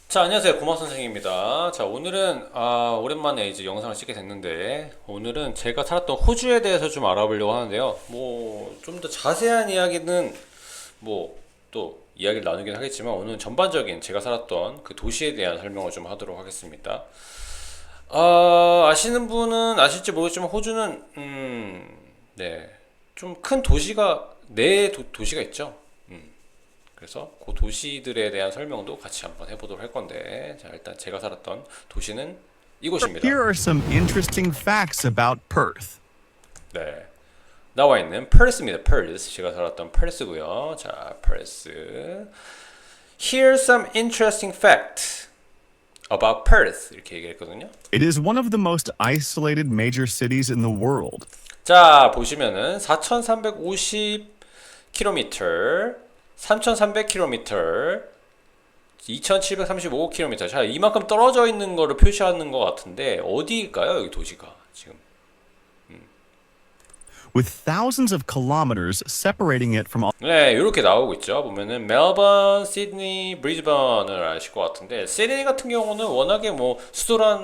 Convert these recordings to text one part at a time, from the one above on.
자, 안녕하세요. 고마 선생입니다. 자, 오늘은 오랜만에 이제 영상을 찍게 됐는데 오늘은 제가 살았던 호주에 대해서 좀 알아보려고 하는데요. 뭐 좀 더 자세한 이야기는 뭐 또 이야기를 나누긴 하겠지만 오늘은 전반적인 제가 살았던 그 도시에 대한 설명을 좀 하도록 하겠습니다. 아시는 분은 아실지 모르겠지만 호주는 네, 좀 큰 도시가 네 도시가 있죠. 그래서 그 도시들에 대한 설명도 같이 한번 해보도록 할 건데, 자, 일단 제가 살았던 도시는 이곳입니다. Here are some interesting facts about Perth. 네, 나와 있는 퍼스입니다. 퍼스. 제가 살았던 퍼스고요. 자, 퍼스. Here's some interesting fact about Perth. 이렇게 얘기했거든요. It is one of the most isolated major cities in the world. 자, 보시면은 4,350km, 3,300km, 2,735km. 자, 이만큼 떨어져 있는 거를 표시하는 것 같은데 어디일까요? 여기 도시가 지금. With thousands of kilometers separating it from 네, 이렇게 나오고 있죠. 보면은 멜번, 시드니, 브리즈번을 아실 것 같은데 시드니 같은 경우는 워낙에 뭐 수도가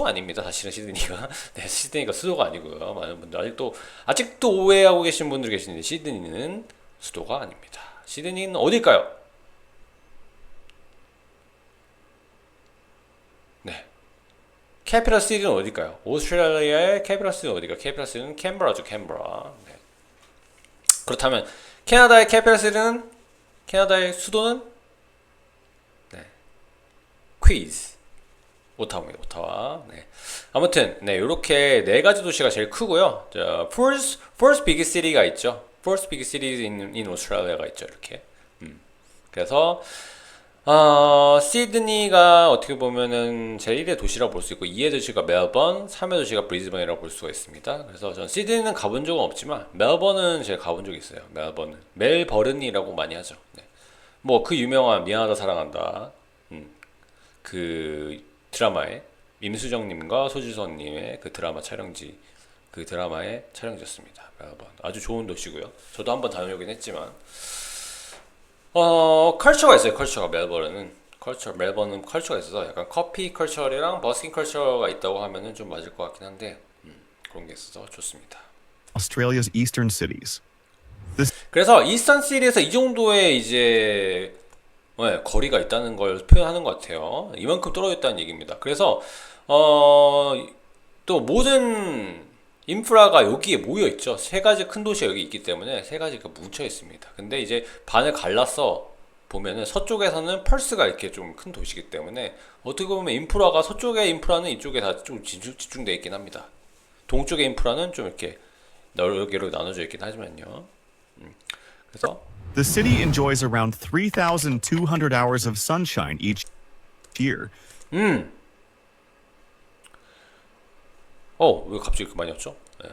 아닙니다. 사실은 시드니가 네, 시드니가 수도가 아니고요. 많은 분들 아직도 오해하고 계신 분들 계시는데 시드니는 수도가 아닙니다. 시드니는 어딜까요? 네, 캐피털 시티는 어딜까요? 오스트레일리아의 캐피털 시티는 어디가? 캐피털 시티는 캔버라죠, 캔버라. 네. 그렇다면 캐나다의 캐피털 시티는 캐나다의 수도는 네, 퀴즈, 오타와입니다. 오타와. 네. 아무튼 네, 이렇게 네 가지 도시가 제일 크고요. 자, first big city가 있죠. first big city in Australia가 있죠. 이렇게. 그래서 시드니가 어떻게 보면은 제1의 도시라고 볼 수 있고 2의 도시가 멜번, 3의 도시가 브리즈번이라고 볼 수가 있습니다. 그래서 전 시드니는 가본 적은 없지만 멜번은 제가 가본 적이 있어요. 멜버른이라고 많이 하죠. 네. 뭐 그 유명한 미안하다 사랑한다 그 드라마에 임수정님과 소지섭님의 그 드라마 촬영지, 그 드라마의 촬영지였습니다. 멜번 아주 좋은 도시고요. 저도 한번 다녀오긴 했지만 컬처가 있어요. 컬처가 멜버른은 컬처가 있어서 약간 커피 컬처랑 버스킹 컬처가 있다고 하면은 좀 맞을 것 같긴 한데 그런 게 있어서 좋습니다. Australia's eastern cities. The 그래서 이스턴 시리에서 이 정도의 이제 거리가 있다는 걸 표현하는 것 같아요. 이만큼 떨어져 있다는 얘기입니다. 그래서 또 모든 인프라가 여기에 모여 있죠. 세 가지 큰 도시가 여기 있기 때문에 세 가지가 뭉쳐 있습니다. 근데 이제 반을 갈라서 보면은 서쪽에서는 펄스가 이렇게 좀 큰 도시이기 때문에 어떻게 보면 인프라가 서쪽의 인프라는 이쪽에 다 좀 집중되어 있긴 합니다. 동쪽의 인프라는 좀 이렇게 여러 개로 나눠져 있긴 하지만요. 그래서 the city enjoys around 3,200 hours of sunshine each year. 왜 갑자기 이렇게 많이 왔죠? 네.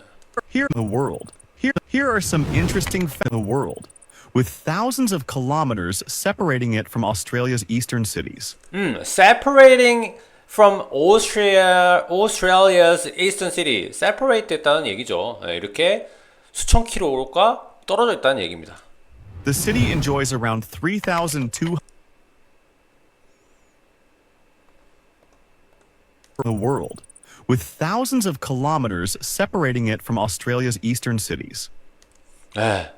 Here in the world. Here are some interesting facts in the world. With thousands of kilometers separating it from Australia's eastern cities. Separating from Australia's eastern city. Separate 됐다는 얘기죠. 네, 이렇게 수천 킬로가 떨어져 있다는 얘기입니다. The city enjoys around 3,200 the world, with thousands of kilometers separating it from Australia's eastern cities. 네.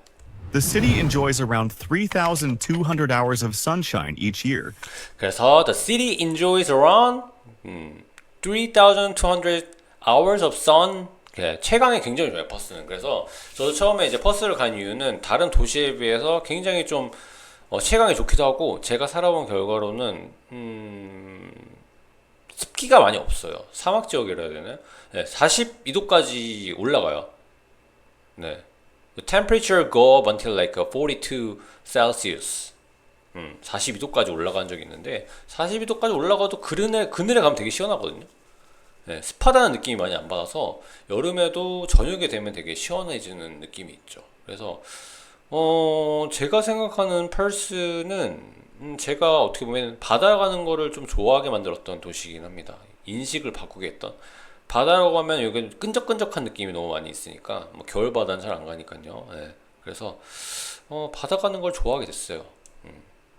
The city enjoys around 3,200 hours of sunshine each year. 그래서 the city enjoys around 3,200 hours of sun. 네, 체감이 굉장히 좋아요, 퍼스는. 그래서 저도 처음에 이제 퍼스를 간 이유는 다른 도시에 비해서 굉장히 좀 체감이 좋기도 하고 제가 살아본 결과로는 습기가 많이 없어요. 사막 지역이라 해야 되나요? 네, 42도까지 올라가요. 네. The temperature go up until like 42 Celsius. 42도까지 올라간 적이 있는데 42도까지 올라가도 그늘에 가면 되게 시원하거든요. 네, 습하다는 느낌이 많이 안 받아서 여름에도 저녁에 되면 되게 시원해지는 느낌이 있죠. 그래서 제가 생각하는 펄스는 제가 어떻게 보면 바다 가는 거를 좀 좋아하게 만들었던 도시이긴 합니다. 인식을 바꾸게 했던. 바다라고 하면 여기 끈적끈적한 느낌이 너무 많이 있으니까 뭐 겨울 바다는 잘 안 가니까요. 네. 그래서 바다 가는 걸 좋아하게 됐어요.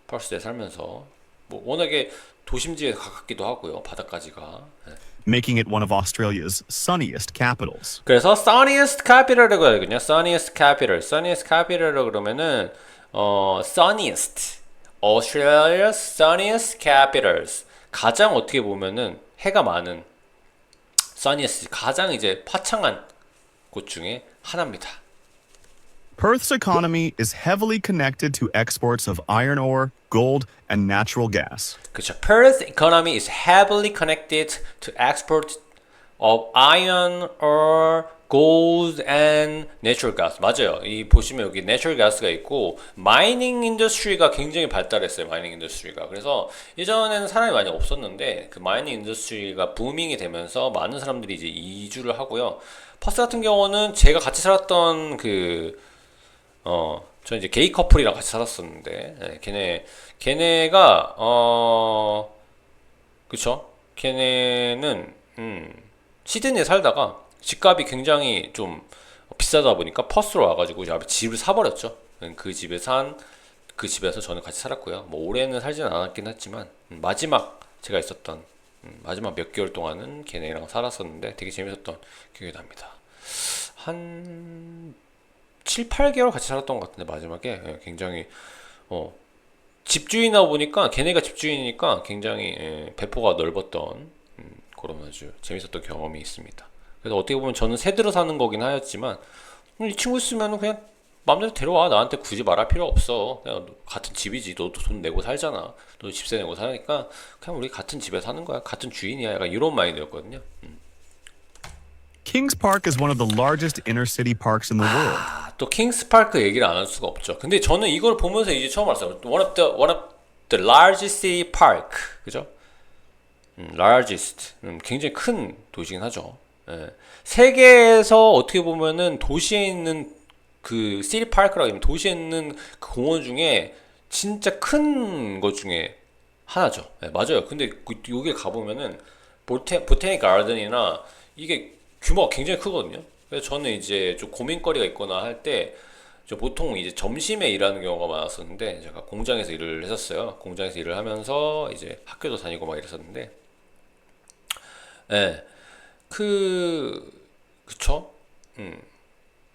펄스에 살면서. 뭐 워낙에 도심지에 가깝기도 하고요. 바다까지가. 예. making it one of Australia's sunniest capitals. 그래서 sunniest capital이라고 하거든요. sunniest capital. sunniest capital이라고 그러면은 sunniest. Australia's sunniest capitals. 가장 어떻게 보면은 해가 많은 sunniest 가장 이제 화창한 곳 중에 하나입니다. Perth's economy is heavily connected to exports of iron ore, gold, and natural gas. 그렇죠. Perth economy is heavily connected to export of iron ore, gold, and natural gas. 맞아요. 이 보시면 여기 natural gas가 있고 마이닝 인더스트리가 굉장히 발달했어요. 마이닝 인더스트리가. 그래서 예전에는 사람이 많이 없었는데 그 마이닝 인더스트리가 부밍이 되면서 많은 사람들이 이제 이주를 하고요. 퍼스 같은 경우는 제가 같이 살았던 저 이제 게이 커플이랑 같이 살았었는데, 걔네가, 그쵸? 걔네는, 시드니에 살다가 집값이 굉장히 좀 비싸다 보니까 퍼스로 와가지고 이제 집을 사버렸죠. 그 집에서 저는 같이 살았고요. 뭐 오래는 살지는 않았긴 했지만, 마지막 제가 있었던, 마지막 몇 개월 동안은 걔네랑 살았었는데 되게 재밌었던 기억이 납니다. 한 7, 8개월 같이 살았던 것 같은데 마지막에 굉장히 집주인이다 보니까 걔네가 집주인이니까 굉장히 배포가 넓었던 그런 아주 재밌었던 경험이 있습니다. 그래서 어떻게 보면 저는 새 들어 사는 거긴 하였지만 이 친구 있으면 그냥 마음대로 데려와. 나한테 굳이 말할 필요 없어. 그냥 같은 집이지. 너도 돈 내고 살잖아. 너도 집세 내고 사니까 그냥 우리 같은 집에 사는 거야. 같은 주인이야. 약간 이런 마인드였거든요. Kings Park is one of the largest inner city parks in the world. 또 킹스 파크 얘기를 안 할 수가 없죠. 근데 저는 이걸 보면서 이제 처음 알았어요. One of the largest city park, 그죠? largest, 굉장히 큰 도시긴 하죠. 예. 세계에서 어떻게 보면은 도시에 있는 그 시티 파크라고 하면 도시에 있는 그 공원 중에 진짜 큰 것 중에 하나죠. 예, 맞아요. 근데 여기 가보면은 보테닉 가든이나 이게 규모가 굉장히 크거든요. 그래서 저는 이제 좀 고민거리가 있거나 할 때 보통 이제 점심에 일하는 경우가 많았었는데 제가 공장에서 일을 했었어요. 공장에서 일을 하면서 이제 학교도 다니고 막 이랬었는데, 예, 그쵸?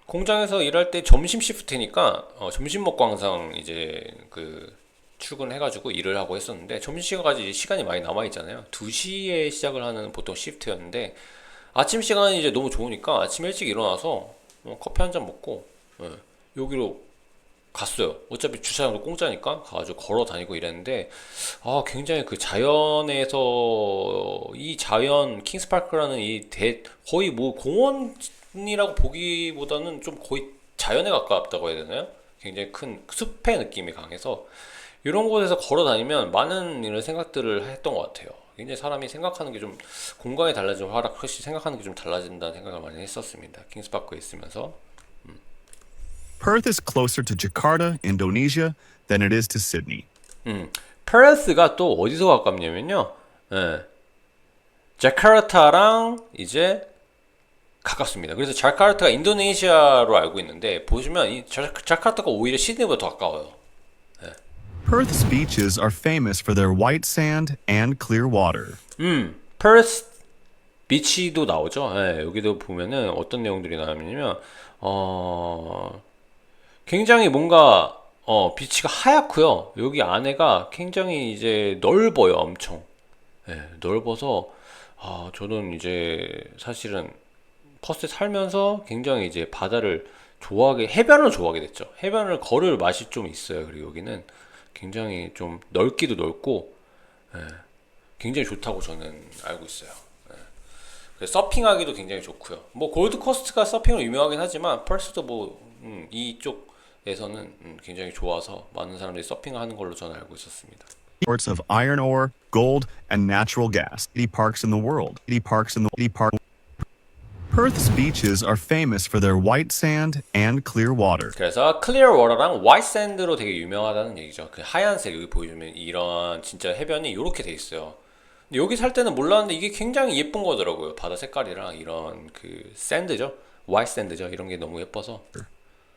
공장에서 일할 때 점심 시프트니까 점심 먹고 항상 이제 출근해가지고 일을 하고 했었는데 점심시간까지 시간이 많이 남아 있잖아요. 2시에 시작을 하는 보통 시프트였는데 아침 시간이 이제 너무 좋으니까 아침 일찍 일어나서 커피 한 잔 먹고 여기로 갔어요. 어차피 주차장도 공짜니까 가가지고 걸어 다니고 이랬는데 굉장히 그 자연에서 이 자연 킹스파크라는 거의 뭐 공원이라고 보기보다는 좀 거의 자연에 가깝다고 해야 되나요? 굉장히 큰 숲의 느낌이 강해서 이런 곳에서 걸어 다니면 많은 이런 생각들을 했던 것 같아요. 굉장히 사람이 생각하는 게 좀 공간이 달라지면 훨씬 생각하는 게 좀 달라진다는 생각을 많이 했었습니다. 킹스파크에 있으면서. Perth is closer to Jakarta, Indonesia, than it is to Sydney. 페르스가 또 어디서 가깝냐면요. 자카르타랑 이제 가깝습니다. 그래서 자카르타가 인도네시아로 알고 있는데 보시면 이 자카르타가 오히려 시드니보다 더 가까워요. Perth's beaches are famous for their white sand and clear water. 페르스 비치도 나오죠. 여기도 보면은 어떤 내용들이 나오냐면 굉장히 뭔가 비치가 하얗고요. 여기 안에가 굉장히 이제 넓어요. 엄청 넓어서 저는 이제 사실은 퍼스에 살면서 굉장히 이제 바다를 해변을 좋아하게 됐죠. 해변을 걸을 맛이 좀 있어요. 그리고 여기는 굉장히 좀 넓기도 넓고 굉장히 좋다고 저는 알고 있어요. 그래서 서핑하기도 굉장히 좋고요. 뭐 골드코스트가 서핑으로 유명하긴 하지만 퍼스도 뭐 이쪽에서는 굉장히 좋아서 많은 사람들이 서핑하는 걸로 저는 알고 있었습니다. Exports of iron ore, gold, and natural gas. City parks in the world. Perth's beaches are famous for their white sand and clear water. 그래서 클리어 워터랑 화이트 샌드로 되게 유명하다는 얘기죠. 그 하얀색 여기 보여주면 이런 진짜 해변이 이렇게 돼 있어요. 근데 여기 살 때는 몰랐는데 이게 굉장히 예쁜 거더라고요. 바다 색깔이랑 이런 그 샌드죠, 화이트 샌드죠. 이런 게 너무 예뻐서.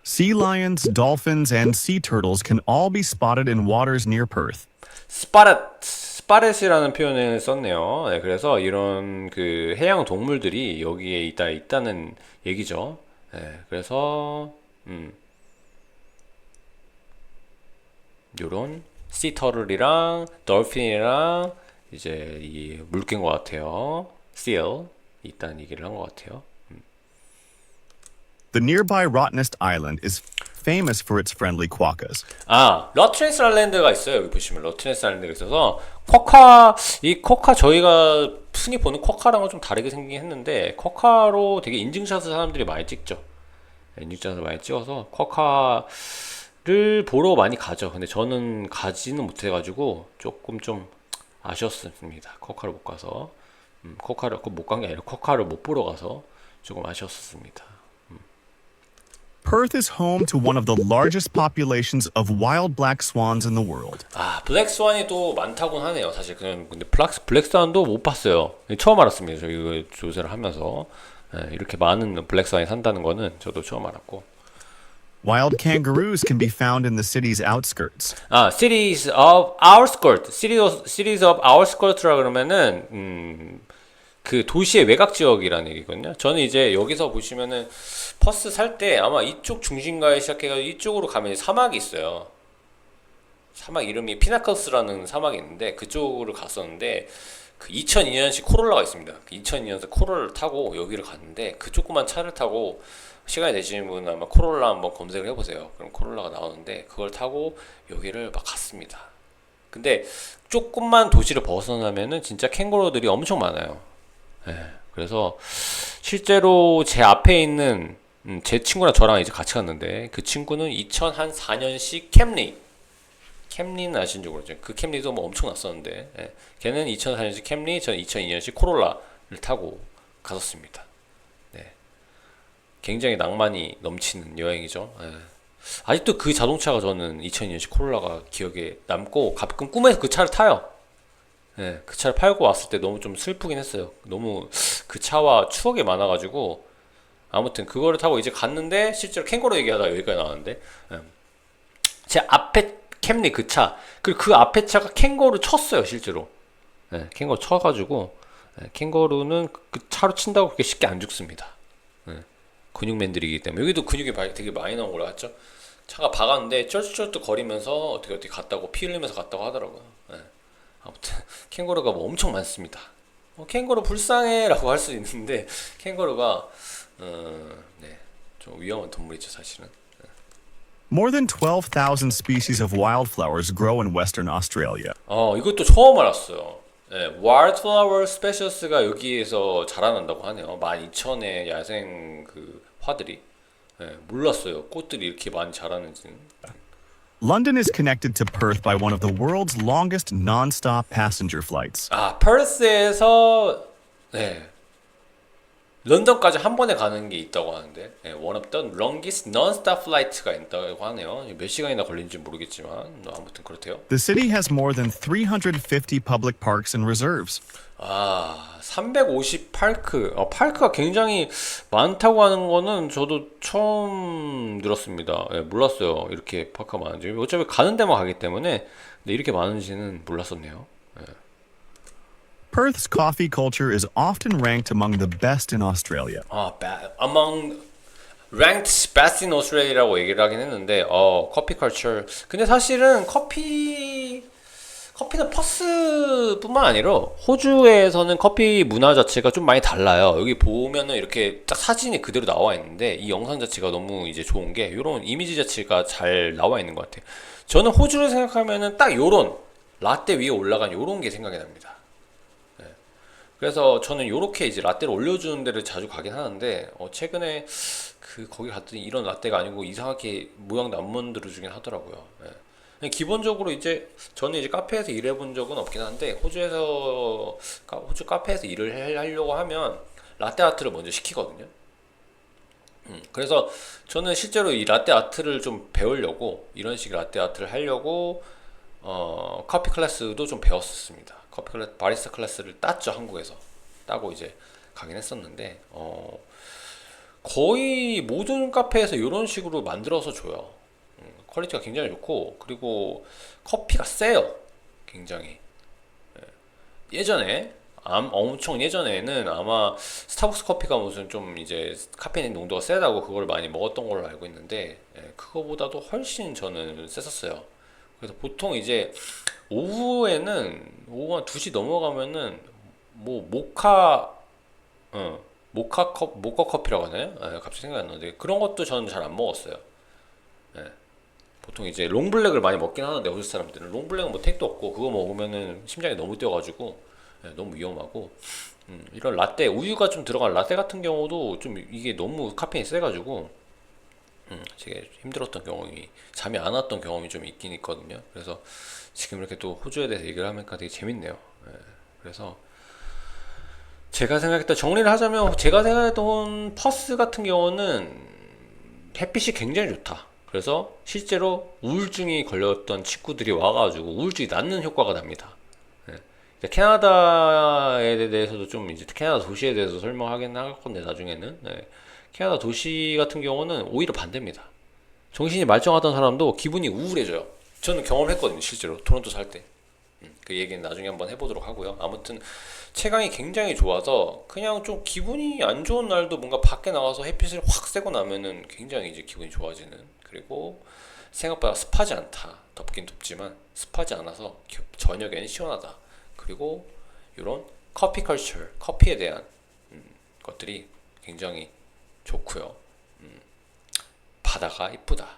Sea lions, dolphins, and sea turtles can all be spotted in waters near Perth. 스파렛이라는 표현을 썼네요. 네, 그래서 이런 그 해양 동물들이 여기에 있다는 얘기죠. 네, 그래서 요런 씨터틀이랑 dolphin이랑 이제 이 물개인 것 같아요. seal 있다는 얘기를 한 것 같아요. The nearby Rottnest Island is famous for its friendly quokkas. 아, 러트네스 아일랜드가 있어요. 여기 보시면 러트네스 아일랜드가 있어서 이 쿼카 저희가 흔히 보는 쿼카랑은 좀 다르게 생기긴 했는데 쿼카로 되게 인증샷을 사람들이 많이 찍죠. 인증샷을 많이 찍어서 쿼카를 보러 많이 가죠. 근데 저는 가지는 못해가지고 조금 좀 아쉬웠습니다. 쿼카를 못 가서 쿼카를 못 간 게 아니라 쿼카를 못 보러 가서 조금 아쉬웠습니다. Perth is home to one of the largest populations of wild black swans in the world. 아, 블랙스완이 또 많다곤 하네요. 사실 근데 블랙스완도 못 봤어요. 처음 알았습니다. 저 이거 조사를 하면서 이렇게 많은 블랙스완이 산다는 거는 저도 처음 알았고. Wild kangaroos can be found in the city's outskirts. 아, cities of outskirts, cities of outskirts라 그러면은 그 도시의 외곽 지역이라는 얘기거든요. 저는 이제 여기서 보시면은 퍼스 살 때 아마 이쪽 중심가에 시작해가지고 이쪽으로 가면 사막이 있어요. 사막 이름이 피나커스라는 사막이 있는데 그쪽으로 갔었는데 그 2002년식 코롤라가 있습니다. 그 2002년식 코롤라를 타고 여기를 갔는데 그 조그만 차를 타고 시간이 되시는 분은 아마 코롤라 한번 검색을 해보세요. 그럼 코롤라가 나오는데 그걸 타고 여기를 막 갔습니다. 근데 조금만 도시를 벗어나면은 진짜 캥거루들이 엄청 많아요. 그래서 실제로 제 앞에 있는 제 친구랑 저랑 이제 같이 갔는데 그 친구는 2004년식 캠리는 아시는지 모르죠. 그 캠리도 뭐 엄청 났었는데 걔는 2004년식 캠리, 저는 2002년식 코롤라를 타고 갔었습니다. 네. 굉장히 낭만이 넘치는 여행이죠. 아직도 그 자동차가 저는 2002년식 코롤라가 기억에 남고 가끔 꿈에서 그 차를 타요. 네, 그 차를 팔고 왔을 때 너무 좀 슬프긴 했어요. 너무 그 차와 추억이 많아가지고 아무튼 그거를 타고 이제 갔는데 실제로 캥거루 얘기하다가 여기까지 나왔는데 제 앞에 캠리 그 차 그리고 그 앞에 차가 캥거루 쳤어요 실제로. 캥거루 쳐가지고 캥거루는 그 차로 친다고 그렇게 쉽게 안 죽습니다. 근육맨들이기 때문에 여기도 근육이 되게 많이 나온 걸로 알았죠. 차가 박았는데 쩔쩔쩔 거리면서 어떻게 갔다고 피 흘리면서 갔다고 하더라고요. 아무튼 캥거루가 뭐 엄청 많습니다. 캥거루 불쌍해라고 할 수 있는데 캥거루가 좀 위험한 동물이죠 사실은. More than 12,000 species of wildflowers grow in Western Australia. 이것도 처음 알았어요. Wildflower Specials가 여기에서 자라난다고 하네요. 12,000의 야생 그 화들이. 몰랐어요. 꽃들이 이렇게 많이 자라는지는. London is connected to Perth by one of the world's longest non-stop passenger flights. 아, 퍼스에서 런던까지 한 번에 가는 게 있다고 하는데 one of the longest non-stop flight가 있다고 하네요. 몇 시간이나 걸린지 모르겠지만 아무튼 그렇대요. The city has more than 350 public parks and reserves. 아, 358크. 파크가 굉장히 많다고 하는 거는 저도 처음 들었습니다. 몰랐어요. 이렇게 파크가 많은지. 어차피 가는 데만 가기 때문에 근데 이렇게 많은지는 몰랐었네요. Perth's coffee culture is often ranked among the best in Australia. among ranked best in Australia라고 얘기를 하긴 했는데 커피 컬처. 근데 사실은 커피는 퍼스뿐만 아니라 호주에서는 커피 문화 자체가 좀 많이 달라요. 여기 보면은 이렇게 딱 사진이 그대로 나와 있는데 이 영상 자체가 너무 이제 좋은 게 이런 이미지 자체가 잘 나와 있는 것 같아요. 저는 호주를 생각하면은 딱 요런 라떼 위에 올라간 요런 게 생각이 납니다. 그래서 저는 요렇게 이제 라떼를 올려주는 데를 자주 가긴 하는데 최근에 거기 갔더니 이런 라떼가 아니고 이상하게 모양도 안 만들어주긴 하더라고요. 기본적으로 이제 저는 이제 카페에서 일해본 적은 없긴 한데 호주 카페에서 일을 하려고 하면 라떼 아트를 먼저 시키거든요. 그래서 저는 실제로 이 라떼 아트를 좀 배우려고 이런 식의 라떼 아트를 하려고 커피 클래스도 좀 배웠었습니다. 바리스타 클래스를 땄죠. 한국에서 따고 이제 가긴 했었는데 거의 모든 카페에서 이런 식으로 만들어서 줘요. 퀄리티가 굉장히 좋고, 그리고 커피가 세요. 굉장히. 예전에 엄청 예전에는 아마 스타벅스 커피가 무슨 좀 이제 카페인 농도가 세다고 그걸 많이 먹었던 걸로 알고 있는데, 그거보다도 훨씬 저는 셌었어요. 그래서 보통 이제 오후 한 2시 넘어가면은 뭐 모카 커피라고 하나요? 갑자기 생각이 안 나는데 그런 것도 저는 잘 안 먹었어요. 예, 보통 이제 롱블랙을 많이 먹긴 하는데 호주 사람들은 롱블랙은 뭐 택도 없고 그거 먹으면은 심장이 너무 뛰어가지고 너무 위험하고, 이런 라떼 우유가 좀 들어간 라떼 같은 경우도 좀 이게 너무 카페인이 세가지고 되게 힘들었던 경험이, 잠이 안 왔던 경험이 좀 있긴 있거든요. 그래서 지금 이렇게 또 호주에 대해서 얘기를 하니까 되게 재밌네요. 그래서 제가 생각했던, 정리를 하자면 제가 생각했던 퍼스 같은 경우는 햇빛이 굉장히 좋다. 그래서 실제로 우울증이 걸렸던 친구들이 와가지고 우울증이 낫는 효과가 납니다. 이제 캐나다에 대해서도 좀 이제 캐나다 도시에 대해서 설명하긴 할 건데 나중에는, 캐나다 도시 같은 경우는 오히려 반대입니다. 정신이 말짱하던 사람도 기분이 우울해져요. 저는 경험했거든요, 실제로 토론토 살 때. 그 얘기는 나중에 한번 해보도록 하고요. 아무튼 체감이 굉장히 좋아서 그냥 좀 기분이 안 좋은 날도 뭔가 밖에 나가서 햇빛을 확 쐬고 나면은 굉장히 이제 기분이 좋아지는, 그리고 생각보다 습하지 않다. 덥긴 덥지만 습하지 않아서 저녁에는 시원하다. 그리고 이런 커피 컬처, 커피에 대한 것들이 굉장히 좋고요. 바다가 이쁘다.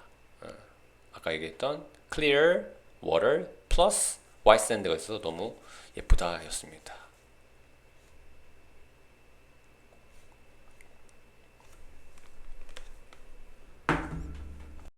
아까 얘기했던 clear water plus white sand가 있어서 너무 예쁘다 였습니다.